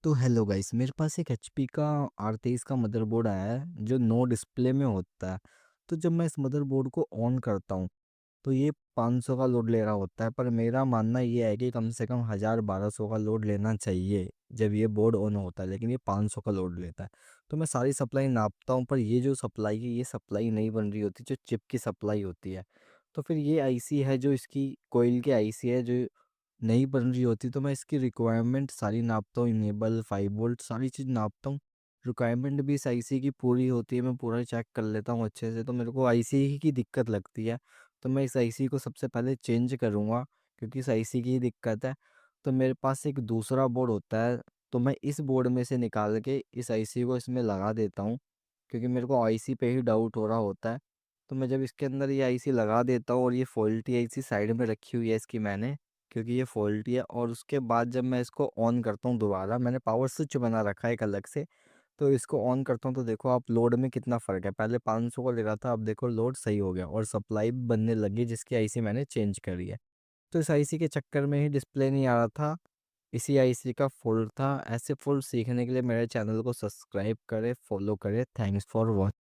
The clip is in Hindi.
तो हेलो गाइस, मेरे पास एक एचपी का R23 का मदरबोर्ड आया है जो नो डिस्प्ले में होता है। तो जब मैं इस मदरबोर्ड को ऑन करता हूँ तो ये 500 का लोड ले रहा होता है, पर मेरा मानना ये है कि कम से कम 1000-1200 का लोड लेना चाहिए जब ये बोर्ड ऑन होता है, लेकिन ये 500 का लोड लेता है। तो मैं सारी सप्लाई नापता हूँ, पर ये जो सप्लाई है ये सप्लाई नहीं बन रही होती जो चिप की सप्लाई होती है। तो फिर ये आईसी है जो इसकी कोयल की आईसी है जो नहीं बन रही होती, तो मैं इसकी रिक्वायरमेंट सारी नापता हूँ, इनेबल 5 वोल्ट सारी चीज़ नापता हूँ। रिक्वायरमेंट भी इस आईसी की पूरी होती है, मैं पूरा चेक कर लेता हूँ अच्छे से। तो मेरे को आईसी ही की दिक्कत लगती है, तो मैं इस आईसी को सबसे पहले चेंज करूँगा क्योंकि इस आईसी की ही दिक्कत है। तो मेरे पास एक दूसरा बोर्ड होता है, तो मैं इस बोर्ड में से निकाल के इस आईसी को इसमें लगा देता हूँ क्योंकि मेरे को आईसी पे ही डाउट हो रहा होता है। तो मैं जब इसके अंदर ये आईसी लगा देता हूँ, और ये फॉल्टी आईसी साइड में रखी हुई है इसकी मैंने, क्योंकि ये फॉल्टी है। और उसके बाद जब मैं इसको ऑन करता हूँ दोबारा, मैंने पावर स्विच बना रखा है एक अलग से, तो इसको ऑन करता हूँ तो देखो आप लोड में कितना फ़र्क है। पहले 500 का ले रहा था, अब देखो लोड सही हो गया और सप्लाई भी बनने लगी जिसकी आईसी मैंने चेंज करी है। तो इस आईसी के चक्कर में ही डिस्प्ले नहीं आ रहा था, इसी आईसी का फॉल्ट था। ऐसे फॉल्ट सीखने के लिए मेरे चैनल को सब्सक्राइब करें, फॉलो करें। Thanks for watching.